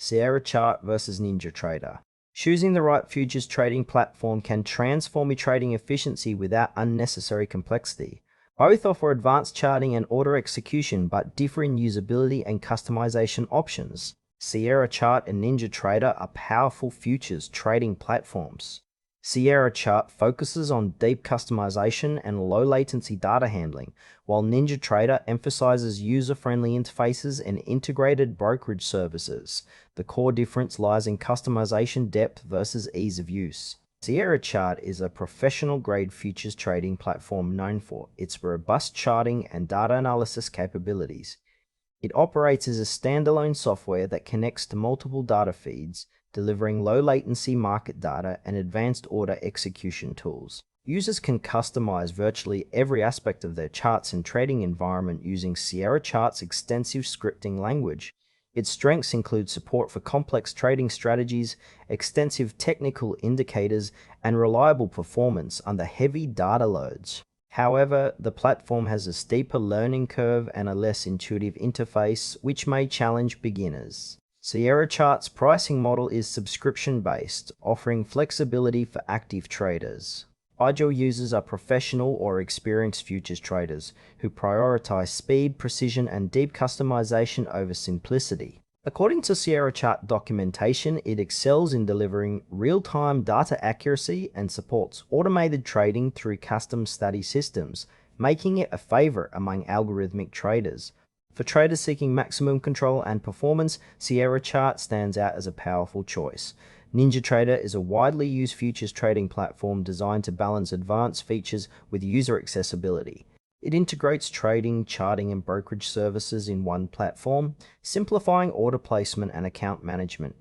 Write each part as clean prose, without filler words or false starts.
Sierra Chart versus NinjaTrader. Choosing the right futures trading platform can transform your trading efficiency without unnecessary complexity. Both offer advanced charting and order execution, but differ in usability and customization options. Sierra Chart and NinjaTrader are powerful futures trading platforms. Sierra Chart focuses on deep customization and low latency data handling, while NinjaTrader emphasizes user-friendly interfaces and integrated brokerage services. The core difference lies in customization depth versus ease of use. Sierra Chart is a professional-grade futures trading platform known for its robust charting and data analysis capabilities. It operates as a standalone software that connects to multiple data feeds, delivering low-latency market data and advanced order execution tools. Users can customize virtually every aspect of their charts and trading environment using Sierra Chart's extensive scripting language. Its strengths include support for complex trading strategies, extensive technical indicators, and reliable performance under heavy data loads. However, the platform has a steeper learning curve and a less intuitive interface, which may challenge beginners. Sierra Chart's pricing model is subscription-based, offering flexibility for active traders. Ideal users are professional or experienced futures traders who prioritize speed, precision, and deep customization over simplicity. According to Sierra Chart documentation, it excels in delivering real-time data accuracy and supports automated trading through custom study systems, making it a favorite among algorithmic traders. For traders seeking maximum control and performance, Sierra Chart stands out as a powerful choice. NinjaTrader is a widely used futures trading platform designed to balance advanced features with user accessibility. It integrates trading, charting, and brokerage services in one platform, simplifying order placement and account management.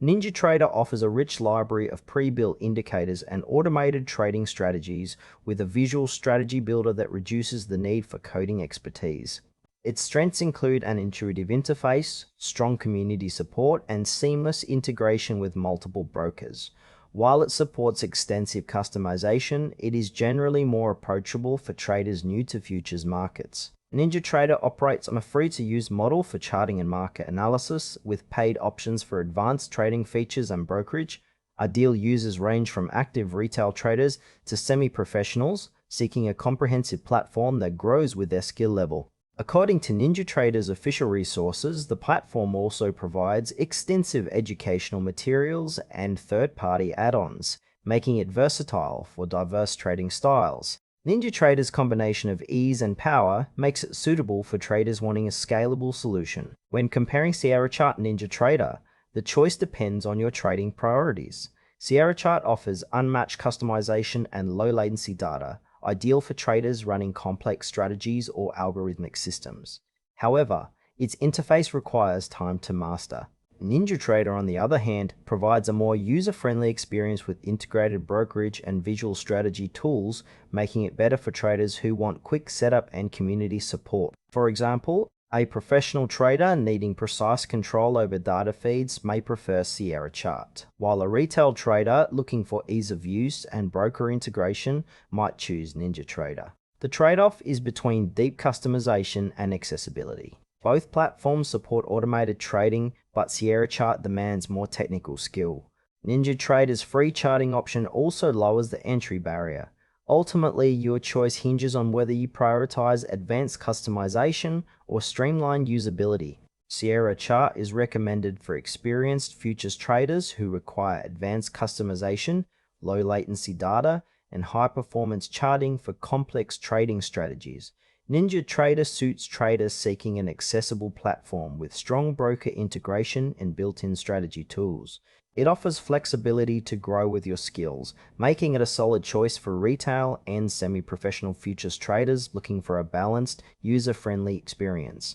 NinjaTrader offers a rich library of pre-built indicators and automated trading strategies with a visual strategy builder that reduces the need for coding expertise. Its strengths include an intuitive interface, strong community support, and seamless integration with multiple brokers. While it supports extensive customization, it is generally more approachable for traders new to futures markets. NinjaTrader operates on a free-to-use model for charting and market analysis, with paid options for advanced trading features and brokerage. Ideal users range from active retail traders to semi-professionals, seeking a comprehensive platform that grows with their skill level. According to NinjaTrader's official resources, the platform also provides extensive educational materials and third-party add-ons, making it versatile for diverse trading styles. NinjaTrader's combination of ease and power makes it suitable for traders wanting a scalable solution. When comparing Sierra Chart and NinjaTrader, the choice depends on your trading priorities. Sierra Chart offers unmatched customization and low-latency data, ideal for traders running complex strategies or algorithmic systems. However, its interface requires time to master. NinjaTrader, on the other hand, provides a more user-friendly experience with integrated brokerage and visual strategy tools, making it better for traders who want quick setup and community support. For example, a professional trader needing precise control over data feeds may prefer Sierra Chart, while a retail trader looking for ease of use and broker integration might choose NinjaTrader. The trade-off is between deep customization and accessibility. Both platforms support automated trading, but Sierra Chart demands more technical skill. NinjaTrader's free charting option also lowers the entry barrier. Ultimately, your choice hinges on whether you prioritize advanced customization or streamlined usability. Sierra Chart is recommended for experienced futures traders who require advanced customization, low latency data, and high-performance charting for complex trading strategies. NinjaTrader suits traders seeking an accessible platform with strong broker integration and built-in strategy tools. It offers flexibility to grow with your skills, making it a solid choice for retail and semi-professional futures traders looking for a balanced, user-friendly experience.